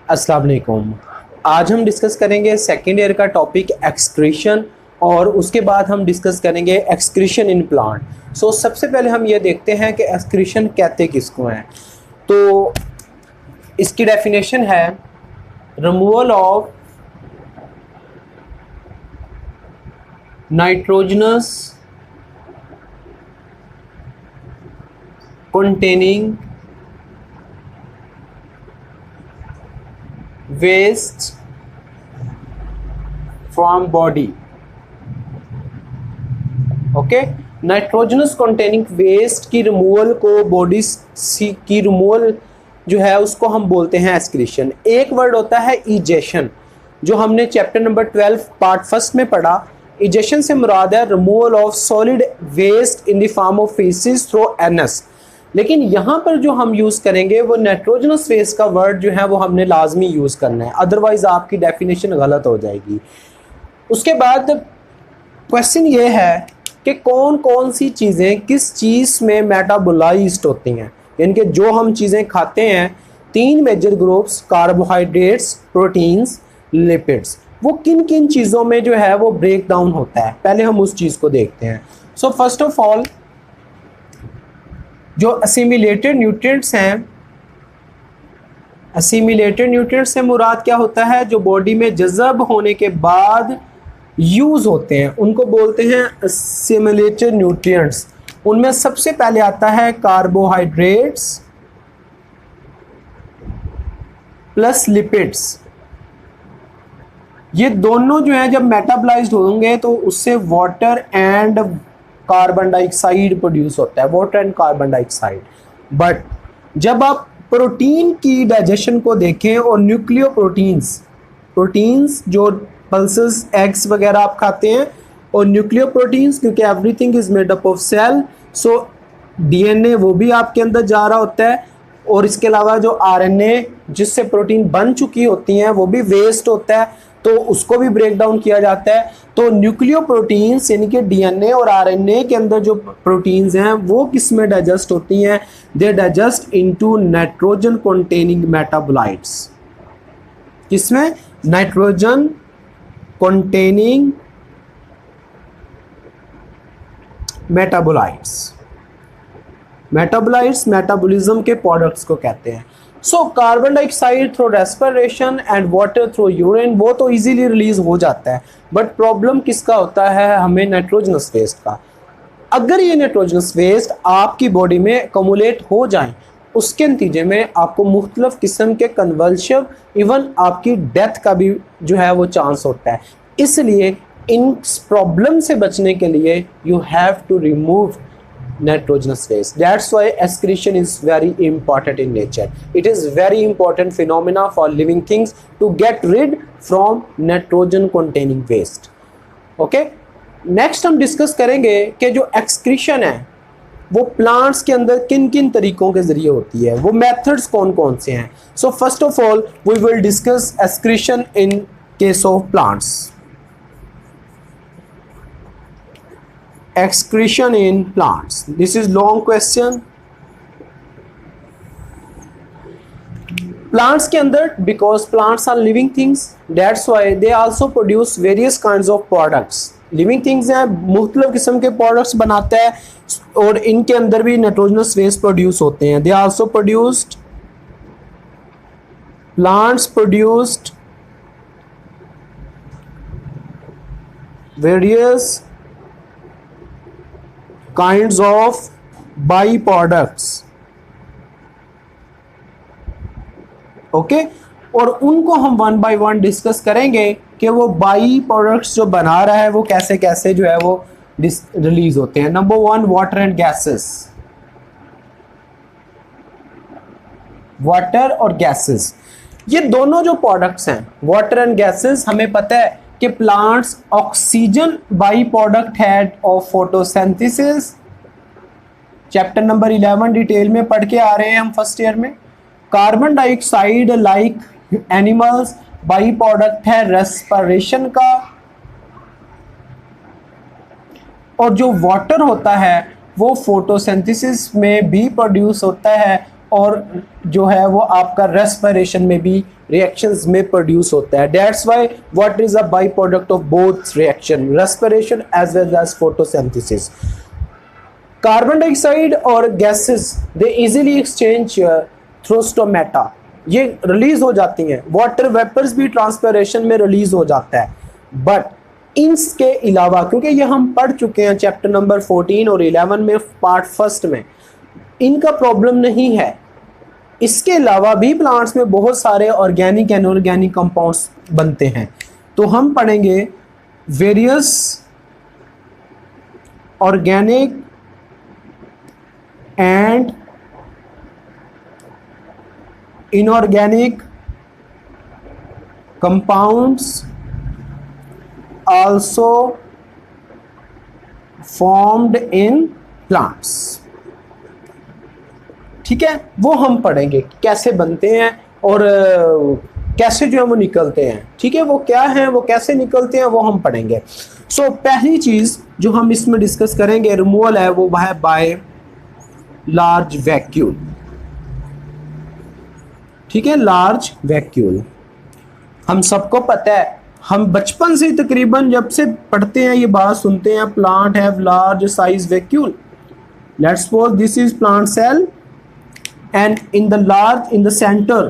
अस्सलाम वालेकुम। आज हम डिस्कस करेंगे सेकेंड ईयर का टॉपिक एक्सक्रीशन और उसके बाद हम डिस्कस करेंगे एक्सक्रीशन इन प्लांट। सबसे पहले हम ये देखते हैं कि एक्सक्रीशन कहते किसको हैं। तो इसकी डेफिनेशन है removal of nitrogenous containing waste from body। Okay, nitrogenous containing waste की रिमूवल को बॉडी की रिमूवल जो है उसको हम बोलते हैं एक्सक्रीशन। एक वर्ड होता है इजेशन, जो हमने चैप्टर नंबर 12 पार्ट फर्स्ट में पढ़ा। इजेशन से मुराद है removal of solid waste in the form of faeces through anus. लेकिन यहाँ पर जो हम यूज़ करेंगे वो नाइट्रोजनस वेस्ट का वर्ड जो है वो हमने लाजमी यूज़ करना है, अदरवाइज आपकी डेफिनेशन गलत हो जाएगी। उसके बाद क्वेश्चन ये है कि कौन कौन सी चीज़ें किस चीज़ में मेटाबोलाइज्ड होती हैं, यानी कि जो हम चीज़ें खाते हैं, तीन major groups carbohydrates, proteins, lipids, वो किन किन चीज़ों में जो है वो ब्रेक डाउन होता है। पहले हम उस चीज़ को देखते हैं। फर्स्ट ऑफ ऑल जो असिमिलेटेड न्यूट्रिएंट्स हैं, असिमिलेटेड न्यूट्रिएंट्स से मुराद क्या होता है, जो बॉडी में जज़ब होने के बाद यूज़ होते हैं उनको बोलते हैं असिमिलेटेड न्यूट्रिएंट्स। उनमें सबसे पहले आता है कार्बोहाइड्रेट्स प्लस लिपिड्स। ये दोनों जो है जब मेटाबोलाइज्ड होंगे तो उससे water and carbon dioxide produce होता है, water and carbon dioxide. But जब आप प्रोटीन की डाइजेशन को देखें और न्यूक्लियो प्रोटीन्स जो पल्सेस एग्स वगैरह आप खाते हैं, और न्यूक्लियो प्रोटीन्स क्योंकि everything is made up of cell, so DNA वो भी आपके अंदर जा रहा होता है, और इसके अलावा जो आरएनए जिससे प्रोटीन बन चुकी होती हैं वो भी वेस्ट होता है, तो उसको भी ब्रेक डाउन किया जाता है। तो न्यूक्लियो प्रोटीन्स यानी कि डीएनए और आरएनए के अंदर जो प्रोटीन्स हैं वो किस में डाइजेस्ट होती हैं, they digest into nitrogen containing metabolites. किसमें? Nitrogen containing metabolites. मेटाबोलाइट्स मेटाबॉलिज्म के प्रोडक्ट्स को कहते हैं। Carbon dioxide through respiration and water through urine वो तो इजीली रिलीज हो जाता है, बट प्रॉब्लम किसका होता है हमें? नाइट्रोजनस वेस्ट का। अगर ये नाइट्रोजनस वेस्ट आपकी बॉडी में अकोमुलेट हो जाए, उसके नतीजे में आपको मुख्तलिफ किस्म के कन्वल्शन, इवन आपकी डेथ का भी जो है वो चांस होता है। इसलिए इन प्रॉब्लम से बचने के लिए you have to remove nitrogenous waste. That's why excretion is very important in nature. It is very important phenomena for living things to get rid from nitrogen containing waste. Okay? Next हम discuss करेंगे कि जो excretion है वो plants के अंदर किन किन तरीकों के जरिए होती है, वो मेथड्स कौन कौन से हैं। First of all we will discuss excretion in case of plants. Excretion in plants. This is long question. Plants के अंदर, because plants are living things, that's why they also produce various kinds of products. Living things हैं, मुख्तलिफ किस्म के products बनाते हैं, और इनके अंदर भी नाइट्रोजनस वेस्ट प्रोड्यूस होते हैं। They also produced, plants produced various kinds of byproducts. Okay, और उनको हम वन बाय वन डिस्कस करेंगे कि वो बाई प्रोडक्ट्स जो बना रहा है वो कैसे कैसे जो है वो रिलीज होते हैं। Number 1, water and gases. Water और गैसेस, ये दोनों जो प्रोडक्ट्स हैं वाटर एंड गैसेस, हमें पता है कि प्लांट्स ऑक्सीजन बाई प्रोडक्ट है of photosynthesis. Chapter number 11 detail में पढ़ के आ रहे हैं हम फर्स्ट ईयर में। Carbon dioxide like animals by product है रेस्पिरेशन का, और जो वाटर होता है वो फोटोसिंथेसिस में भी प्रोड्यूस होता है, और जो है वो आपका रेस्पिरेशन में भी रिएक्शंस में प्रोड्यूस होता है। That's why water is a by product of both reaction, respiration as well as photosynthesis. Carbon dioxide और gases they easily exchange through stomata, ये रिलीज हो जाती हैं। वाटर वेपर्स भी ट्रांसपिरेशन में रिलीज हो जाता है। बट इसके अलावा, क्योंकि ये हम पढ़ चुके हैं चैप्टर नंबर 14 और 11 में पार्ट फर्स्ट में, इनका प्रॉब्लम नहीं है। इसके अलावा भी प्लांट्स में बहुत सारे ऑर्गेनिक एंड इनऑर्गेनिक कंपाउंड्स बनते हैं। तो हम पढ़ेंगे various organic and inorganic compounds also formed in plants। ठीक है, वो हम पढ़ेंगे कैसे बनते हैं और कैसे जो है वो निकलते हैं। ठीक है, वो क्या है, वो कैसे निकलते हैं, वो हम पढ़ेंगे। सो पहली चीज जो हम इसमें डिस्कस करेंगे रिमूवल है, वो है बाय लार्ज वैक्यूल। ठीक है, लार्ज वैक्यूल हम सबको पता है, हम बचपन से तकरीबन जब से पढ़ते हैं ये बात सुनते हैं, plant have large size vacuole. Let's suppose this is plant cell and in the centre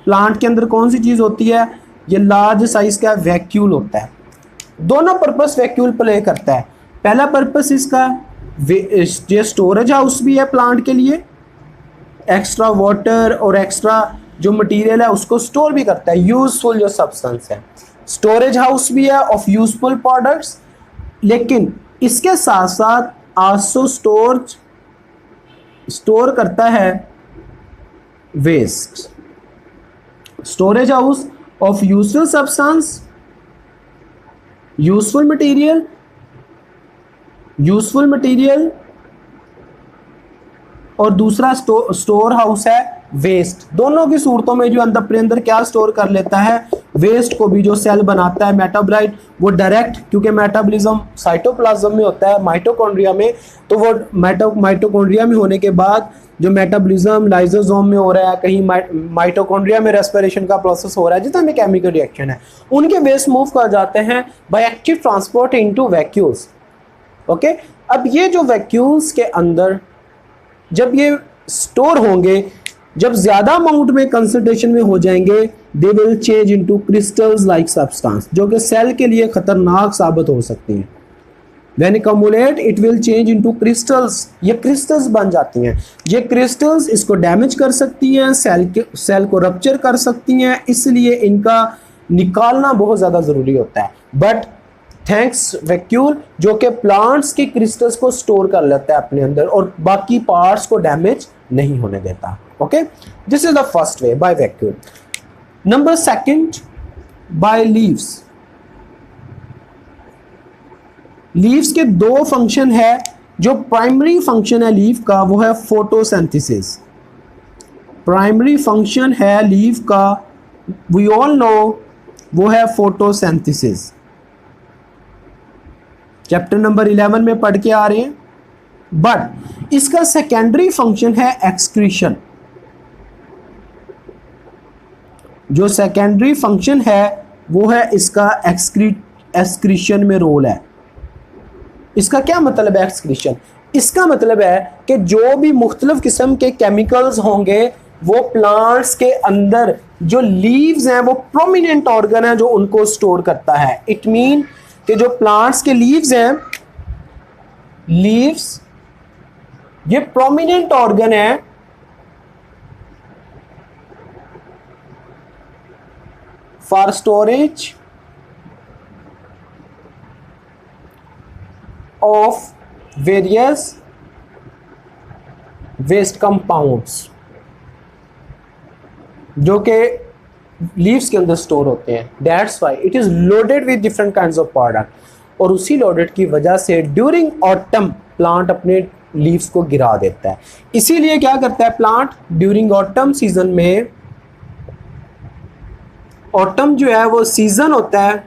plant के अंदर कौन सी चीज होती है, ये लार्ज साइज का वैक्यूल होता है। दोनों पर्पस वैक्यूल प्ले करता है। पहला पर्पस इसका ये स्टोरेज हाउस भी है प्लांट के लिए, एक्स्ट्रा वाटर और एक्स्ट्रा जो मटेरियल है उसको स्टोर भी करता है, यूजफुल जो सब्सटेंस है। स्टोरेज हाउस भी है ऑफ यूजफुल प्रोडक्ट्स, लेकिन इसके साथ साथ आल्सो स्टोर करता है waste. Storage house of useful substance, useful material और दूसरा स्टोर हाउस है वेस्ट। दोनों की सूरतों में जो अपने अंदर क्या स्टोर कर लेता है, वेस्ट को भी। जो सेल बनाता है मेटाबोलाइट, वो डायरेक्ट, क्योंकि मेटाबॉलिज्म साइटोप्लाज्म में होता है, माइटोकॉन्ड्रिया में, तो वो माइटोकॉन्ड्रिया में होने के बाद जो मेटाबॉलिज्म लाइसोसोम में हो रहा है, कहीं माइटोकॉन्ड्रिया में रेस्पिरेशन का प्रोसेस हो रहा है, जितना भी केमिकल रिएक्शन है, उनके वेस्ट मूव कर जाते हैं by active transport into vacuoles. Okay, अब ये जो वैक्यूल्स के अंदर जब ये स्टोर होंगे, जब ज्यादा अमाउंट में कंसंट्रेशन में हो जाएंगे, they will change into crystals like substance, जो कि सेल के लिए खतरनाक साबित हो सकती हैं। When accumulate it will change into crystals, ये क्रिस्टल्स बन जाती हैं। ये क्रिस्टल्स इसको डैमेज कर सकती हैं, सेल को रप्चर कर सकती हैं, इसलिए इनका निकालना बहुत ज्यादा जरूरी होता है। बट थैंक्स वैक्यूल, जो कि प्लांट्स के क्रिस्टल्स को स्टोर कर लेता है अपने अंदर और बाकी पार्ट्स को डैमेज नहीं होने देता। Okay, this is the first way, by vacuole. Number second, by leaves. Leaves के दो फंक्शन है। जो प्राइमरी फंक्शन है लीफ का, वो है फोटोसिंथेसिस। प्राइमरी फंक्शन है लीफ का, वी ऑल नो, वो है फोटोसिंथेसिस। चैप्टर नंबर 11 में पढ़ के आ रहे हैं। बट इसका सेकेंडरी फंक्शन है एक्सक्रीशन। जो सेकेंडरी फंक्शन है वो है इसका एक्सक्रीशन में रोल है। इसका क्या मतलब है एक्सक्रीशन? इसका मतलब है कि जो भी मुख्तलिफ किस्म के केमिकल्स होंगे वो प्लांट्स के अंदर, जो लीव्स हैं वो प्रोमिनेंट ऑर्गन है जो उनको स्टोर करता है। इट मीन कि जो प्लांट्स के लीव्स हैं, लीव्स ये प्रोमिनेंट ऑर्गन है for storage of various waste compounds जो कि लीव्स के अंदर स्टोर होते हैं। That's why it is loaded with different kinds of product. और उसी लोडेड की वजह से ड्यूरिंग ऑटम प्लांट अपने लीव्स को गिरा देता है। इसीलिए क्या करता है प्लांट ड्यूरिंग ऑटम सीजन में, ऑटम जो है वो सीजन होता है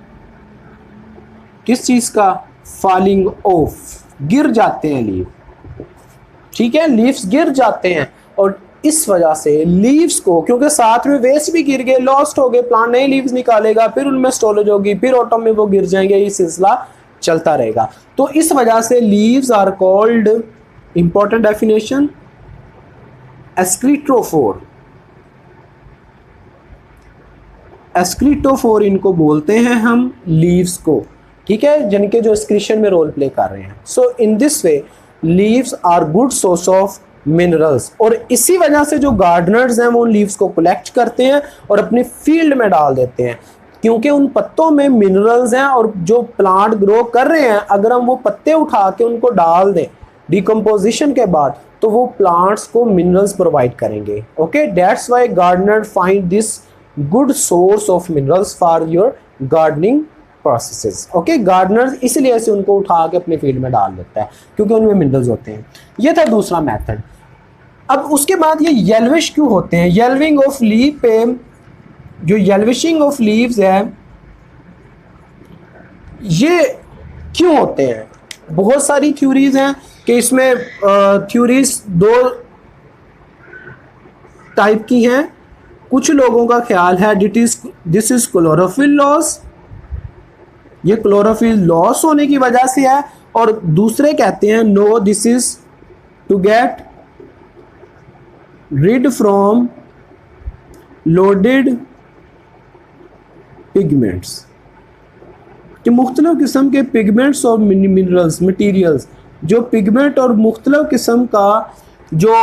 किस चीज का? फॉलिंग ऑफ, गिर जाते हैं लीव। ठीक है, लीव्स गिर जाते हैं और इस वजह से लीव्स को, क्योंकि साथ में वेस्ट भी गिर गए, लॉस्ट हो गए, प्लांट नए लीव्स निकालेगा, फिर उनमें स्टोरेज होगी, फिर ऑटम में वो गिर जाएंगे, ये सिलसिला चलता रहेगा। तो इस वजह से leaves are called, important definition, excretophore. Excretophore इनको बोलते हैं हम लीव्स को, ठीक है, जिनके जो एक्सक्रीशन में रोल प्ले कर रहे हैं। So in this way leaves are good source of minerals, और इसी वजह से जो गार्डनर्स हैं वो उन लीव्स को कलेक्ट करते हैं और अपनी फील्ड में डाल देते हैं, क्योंकि उन पत्तों में मिनरल्स हैं, और जो प्लांट ग्रो कर रहे हैं अगर हम वो पत्ते उठा के उनको डाल दें डिकम्पोजिशन के बाद, तो वो प्लांट्स को मिनरल्स प्रोवाइड करेंगे। Okay, that's why gardener find this good source of minerals for your gardening processes. Okay, gardener इसलिए से उनको उठा के अपने फील्ड में डाल देता है क्योंकि उनमें मिनरल्स होते हैं। ये था दूसरा मेथड। अब उसके बाद ये येल्विश क्यों होते हैं? येल्विंग ऑफ लीफ पे, जो येल्विशिंग ऑफ लीव्स है ये क्यों होते हैं? बहुत सारी थ्योरीज हैं कि इसमें थ्योरीज दो टाइप की हैं। कुछ लोगों का ख्याल है दिस इज क्लोरोफिल लॉस, ये क्लोरोफिल लॉस होने की वजह से है, और दूसरे कहते हैं no this is to get rid from loaded pigments, कि मुख्तलिफ किस्म के पिगमेंट्स और मिनरल्स मटीरियल्स, जो पिगमेंट और मुख्तलिफ किस्म का जो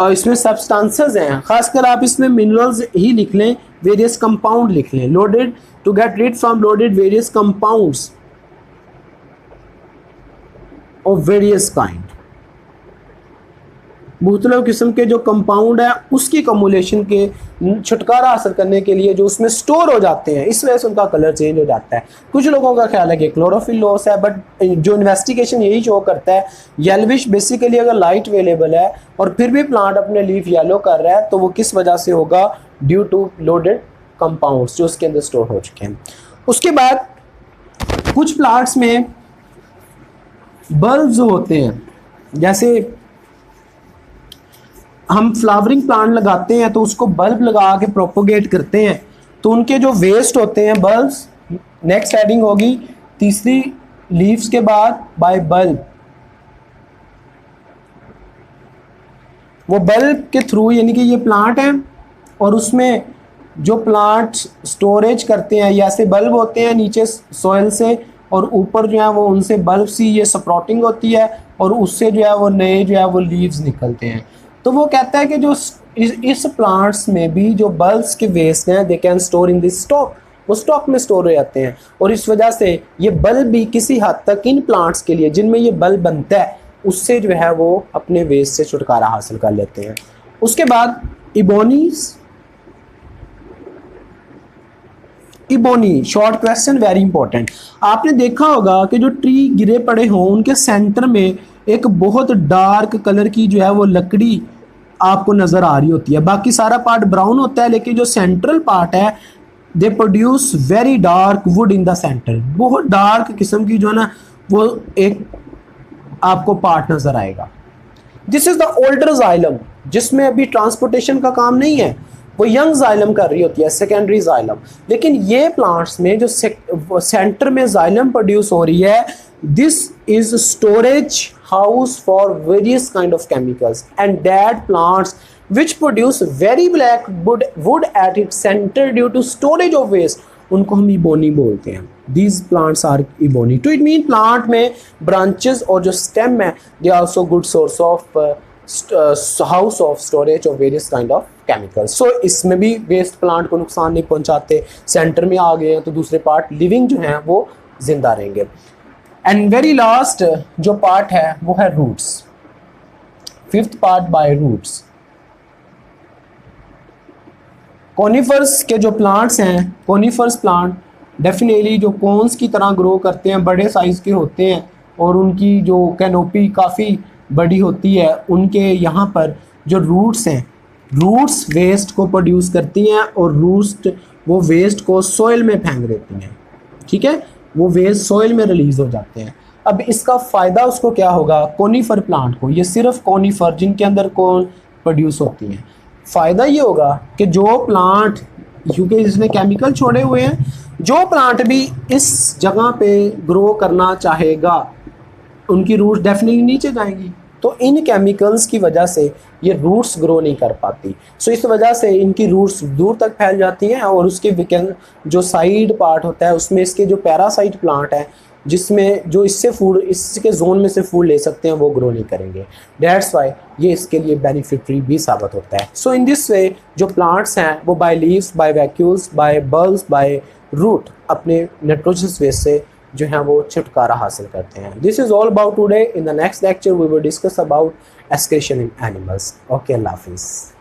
इसमें सब्सटेंसेस हैं, खासकर आप इसमें मिनरल्स ही लिख लें, वेरियस कंपाउंड लिख लें, loaded to get rid from loaded various compounds of various kind, मुख्तलिफ किस्म के जो कंपाउंड है उसकी कमुलेशन के छुटकारा हासिल करने के लिए जो उसमें स्टोर हो जाते हैं, इस वजह से उनका कलर चेंज हो जाता है। कुछ लोगों का ख्याल है कि क्लोरोफिल लॉस है, बट जो इन्वेस्टिगेशन यही शो करता है येल्विश बेसिकली अगर लाइट अवेलेबल है और फिर भी प्लांट अपने लीफ येलो कर रहा है तो वो किस वजह से होगा? ड्यू टू लोडेड कंपाउंड्स जो उसके अंदर स्टोर हो चुके हैं। उसके बाद कुछ प्लांट्स में बल्ब्स होते हैं, जैसे हम फ्लावरिंग प्लांट लगाते हैं तो उसको बल्ब लगा के प्रोपोगेट करते हैं, तो उनके जो वेस्ट होते हैं बल्ब्स, नेक्स्ट हेडिंग होगी तीसरी लीव्स के बाद बाय बल्ब, वो बल्ब के थ्रू, यानी कि ये प्लांट है और उसमें जो प्लांट स्टोरेज करते हैं, या ऐसे बल्ब होते हैं नीचे सॉइल से और ऊपर जो है वो उनसे बल्ब सी ये स्प्राउटिंग होती है और उससे जो है वो नए जो है वो लीव्स निकलते हैं। तो वो कहता है कि जो इस प्लांट्स में भी जो बल्ब्स के वेस्ट हैं they can store in this stock, वो स्टॉक में स्टोर हो जाते हैं, और इस वजह से ये बल्ब भी किसी हद तक इन प्लांट्स के लिए जिनमें ये बल्ब बनता है उससे जो है वो अपने वेस्ट से छुटकारा हासिल कर लेते हैं। उसके बाद ebony, short question very important. आपने देखा होगा कि जो ट्री गिरे पड़े हों उनके सेंटर में एक बहुत डार्क कलर की जो है वो लकड़ी आपको नज़र आ रही होती है, बाकी सारा पार्ट ब्राउन होता है, लेकिन जो सेंट्रल पार्ट है they produce very dark would in the centre, बहुत डार्क किस्म की जो है ना वो एक आपको पार्ट नज़र आएगा। This is the older xylem, जिसमें अभी ट्रांसपोर्टेशन का काम नहीं है, वो यंग जाइलम कर रही होती है, सेकेंडरी जाइलम। लेकिन ये प्लांट्स में जो सेंटर में जाइलम प्रोड्यूस हो रही है, this is storage house for various kind of chemicals, and that plants which produce very black wood at its center due to storage of waste, उनको हम इबोनी बोलते हैं। These plants are ebony. To it mean plant में branches और जो stem है they are also good source of house of storage of various kind of chemicals. So इसमें भी waste plant को नुकसान नहीं पहुंचाते, सेंटर में आ गए हैं तो दूसरे पार्ट लिविंग जो हैं वो जिंदा रहेंगे। एंड वेरी लास्ट जो पार्ट है वो है roots, fifth part by roots. Conifers के जो प्लांट्स हैं, कॉनिफर्स प्लांट डेफिनेटली जो कोन्स की तरह ग्रो करते हैं, बड़े साइज़ के होते हैं और उनकी जो कैनोपी काफ़ी बड़ी होती है, उनके यहाँ पर जो रूट्स हैं, रूट्स वेस्ट को प्रोड्यूस करती हैं और रूट्स वो वेस्ट को सॉइल में फेंक देती हैं, ठीक है, वो वेस्ट सॉइल में रिलीज़ हो जाते हैं। अब इसका फ़ायदा उसको क्या होगा? कॉनिफर प्लांट को, ये सिर्फ कॉनिफर जिनके अंदर प्रोड्यूस होती हैं। फ़ायदा ये होगा कि जो प्लांट, क्योंकि इसने केमिकल छोड़े हुए हैं, जो प्लांट भी इस जगह पे ग्रो करना चाहेगा उनकी रूट्स डेफिनेटली नीचे जाएंगी, तो इन केमिकल्स की वजह से ये रूट्स ग्रो नहीं कर पाती। सो इस वजह से इनकी रूट्स दूर तक फैल जाती हैं और उसके जो साइड पार्ट होता है उसमें इसके जो पैरासाइट प्लांट है जिसमें जो इससे फूड, इसके जोन में से फूड ले सकते हैं, वो ग्रो नहीं करेंगे। दैट्स वाई ये इसके लिए बेनिफिटरी भी साबित होता है। सो इन दिस वे जो प्लांट्स हैं वो by leaves, by vacuoles, by bulbs, by root अपने नाइट्रोजनस वेस्ट से जो है वो छुटकारा हासिल करते हैं। This is all about today. In the next lecture we will discuss about excretion in animals. Okay, अल्लाह हाफिज़।